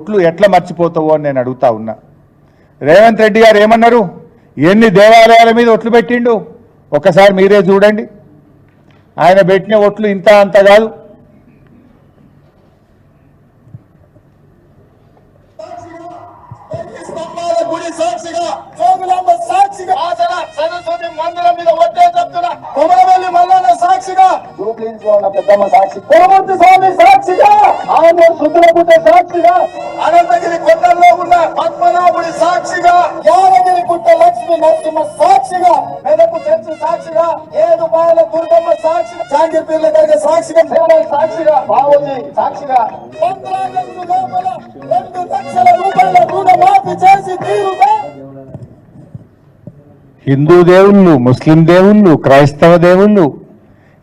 ఓట్లు ఎట్లా మర్చిపోతావో అని నేను అడుగుతా ఉన్నా. రేవంత్ రెడ్డి గారు ఏమన్నారు? ఎన్ని దేవాలయాల మీద ఓట్లు పెట్టిండు ఒకసారి మీరే చూడండి. ఆయన పెట్టిన ఓట్లు ఇంత అంత కాదు. సాక్షిగా జూబ్లీస్లో ఉన్న పెద్దమ్మ సాక్షి, కోమూర్తి స్వామి సాక్షిగా, ఆమూరు సుందరపుట్ట సాక్షిగా, అనంతగిరి కొండల్లో ఉన్న పద్మనాభుడి సాక్షిగా, యాదగిరి గుట్ట లక్ష్మీ నరసింహ సాక్షిగా, మెదకు చర్చి సాక్షిగా, ఏడుపాయల దుర్గమ్మ సాక్షిగా, జాంగీర్పీర్ల దర్గా సాక్షిగా, శివరాజ్ సాక్షిగా, బావోజీ సాక్షిగా 15 ఆగస్టు లోపల 2 లక్షల రూపాయల రుణమాఫీ చేసి తీరుగా హిందూ దేవుళ్ళు, ముస్లిం దేవుళ్ళు, క్రైస్తవ దేవుళ్ళు,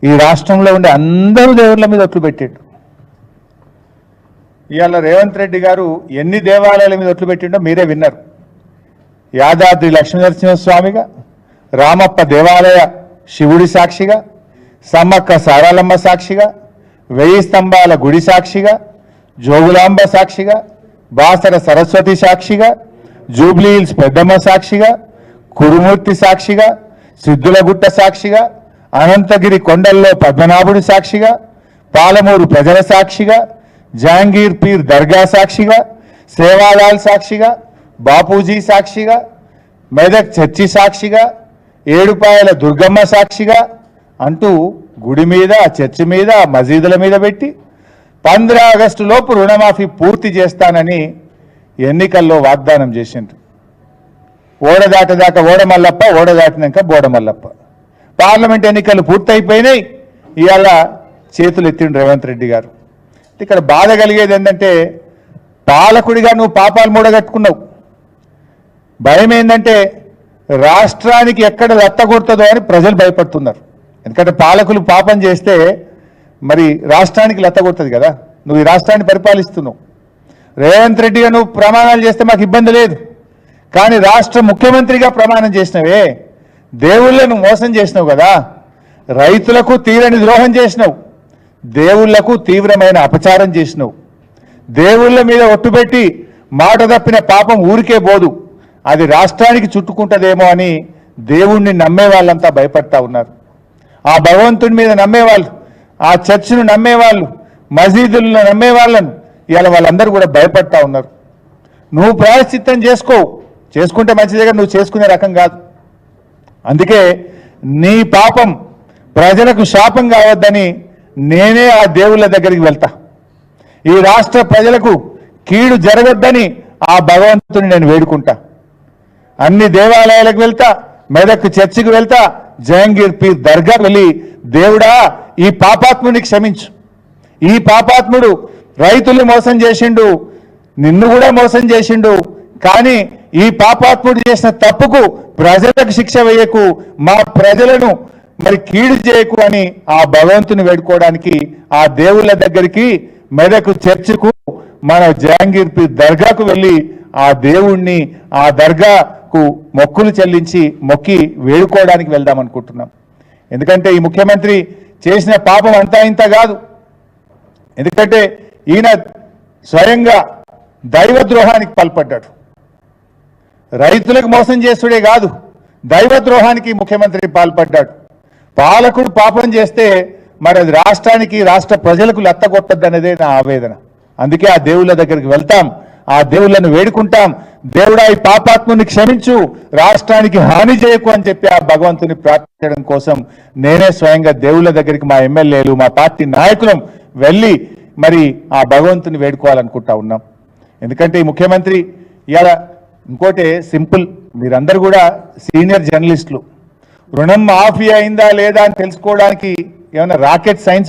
ఈ రాష్ట్రంలో ఉండే అందరూ దేవుళ్ళ మీద ఒట్లు పెట్టిండు. ఇవాళ రేవంత్ రెడ్డి గారు ఎన్ని దేవాలయాల మీద ఒట్లు పెట్టిండో మీరే విన్నారు. యాదాద్రి లక్ష్మీనరసింహస్వామిగా, రామప్ప దేవాలయ శివుడి సాక్షిగా, సమ్మక్క సారాలమ్మ సాక్షిగా, 1000 స్తంభాల గుడి సాక్షిగా, జోగులాంబ సాక్షిగా, బాసర సరస్వతి సాక్షిగా, జూబ్లీ హిల్స్ పెద్దమ్మ సాక్షిగా, కురుమూర్తి సాక్షిగా, సిద్ధులగుట్ట సాక్షిగా, అనంతగిరి కొండల్లో పద్మనాభుడి సాక్షిగా, పాలమూరు ప్రజల సాక్షిగా, జాంగీర్ పీర్ దర్గా సాక్షిగా, సేవాలాల్ సాక్షిగా, బాపూజీ సాక్షిగా, మెదక్ చర్చి సాక్షిగా, ఏడుపాయల దుర్గమ్మ సాక్షిగా అంటూ గుడి మీద, చర్చి మీద, మసీదుల మీద పెట్టి 15 ఆగస్టు లోపు రుణమాఫీ పూర్తి చేస్తానని ఎన్నికల్లో వాగ్దానం చేసిండ్రు. ఓడ దాటదాకా ఓడమల్లప్ప, ఓడ దాటినాక బోడమల్లప్ప. పార్లమెంట్ ఎన్నికలు పూర్తయిపోయినాయి. ఇవాళ చేతులు ఎత్తిండు రేవంత్ రెడ్డి గారు. ఇక్కడ బాధ కలిగేది ఏంటంటే, పాలకుడిగా నువ్వు పాపాలు మూడగట్టుకున్నావు. భయం ఏంటంటే రాష్ట్రానికి ఎక్కడ లత్తగొడుతుందో అని ప్రజలు భయపడుతున్నారు. ఎందుకంటే పాలకులు పాపం చేస్తే మరి రాష్ట్రానికి లత్తగొడుతుంది కదా. నువ్వు ఈ రాష్ట్రాన్ని పరిపాలిస్తున్నావు. రేవంత్ రెడ్డిగా నువ్వు ప్రమాణాలు చేస్తే మాకు ఇబ్బంది లేదు, కానీ రాష్ట్ర ముఖ్యమంత్రిగా ప్రమాణం చేసినవే, దేవుళ్ళను మోసం చేసినావు కదా, రైతులకు తీరని ద్రోహం చేసినావు, దేవుళ్లకు తీవ్రమైన అపచారం చేసినావు. దేవుళ్ళ మీద ఒట్టుపెట్టి మాట తప్పిన పాపం ఊరికే పోదు, అది రాష్ట్రానికి చుట్టుకుంటుందేమో అని దేవుణ్ణి నమ్మే వాళ్ళంతా భయపడతా ఉన్నారు. ఆ భగవంతుడి మీద నమ్మేవాళ్ళు, ఆ చర్చిను నమ్మేవాళ్ళు, మసీదులను నమ్మే వాళ్ళను ఇవాళ వాళ్ళందరూ కూడా భయపడతా ఉన్నారు. నువ్వు ప్రాయశ్చిత్తం చేసుకుంటే మంచిదే, నువ్వు చేసుకునే రకం కాదు. అందుకే నీ పాపం ప్రజలకు శాపం కావద్దని నేనే ఆ దేవుళ్ళ దగ్గరికి వెళ్తా. ఈ రాష్ట్ర ప్రజలకు కీడు జరగొద్దని ఆ భగవంతుని నేను వేడుకుంటా. అన్ని దేవాలయాలకు వెళ్తా, మెదక్ చర్చికి వెళ్తా, జహంగీర్ పీర్ దర్గా వెళ్ళి, దేవుడా ఈ పాపాత్ముని క్షమించు, ఈ పాపాత్ముడు రైతులు మోసం చేసిండు, నిన్ను కూడా మోసం చేసిండు, కానీ ఈ పాపాత్ముడు చేసిన తప్పుకు ప్రజలకు శిక్ష వేయకు, మా ప్రజలను మరి కీడు చేయకు అని ఆ భగవంతుని వేడుకోవడానికి ఆ దేవుళ్ళ దగ్గరికి, మెదకు చర్చికు, మన జహాంగీర్ పీర్ దర్గాకు వెళ్ళి ఆ దేవుణ్ణి, ఆ దర్గాకు మొక్కులు చెల్లించి మొక్కి వేడుకోవడానికి వెళ్దాం అనుకుంటున్నాం. ఎందుకంటే ఈ ముఖ్యమంత్రి చేసిన పాపం అంతా ఇంత కాదు. ఎందుకంటే ఈయన స్వయంగా దైవద్రోహానికి పాల్పడ్డాడు. రైతులకు మోసం చేసుడే కాదు, దైవద్రోహానికి ముఖ్యమంత్రి పాల్పడ్డాడు. పాలకుడు పాపం చేస్తే మరి అది రాష్ట్రానికి, రాష్ట్ర ప్రజలకు లెత్తగొట్టద్దనేదే నా ఆవేదన. అందుకే ఆ దేవుళ్ళ దగ్గరికి వెళ్తాం, ఆ దేవుళ్ళను వేడుకుంటాం. దేవుడా ఈ పాపాత్ముని క్షమించు, రాష్ట్రానికి హాని చేయకు అని చెప్పి ఆ భగవంతుని ప్రార్థించడం కోసం నేనే స్వయంగా దేవుళ్ళ దగ్గరికి మా ఎమ్మెల్యేలు, మా పార్టీ నాయకులం వెళ్ళి మరి ఆ భగవంతుని వేడుకోవాలనుకుంటా ఉన్నాం. ఎందుకంటే ఈ ముఖ్యమంత్రి ఇవాళ ఇంకోటి సింపుల్, మీరందరూ కూడా సీనియర్ జర్నలిస్టులు, రుణం మాఫీ అయిందా లేదా అని తెలుసుకోవడానికి ఏమైనా రాకెట్ సైన్స్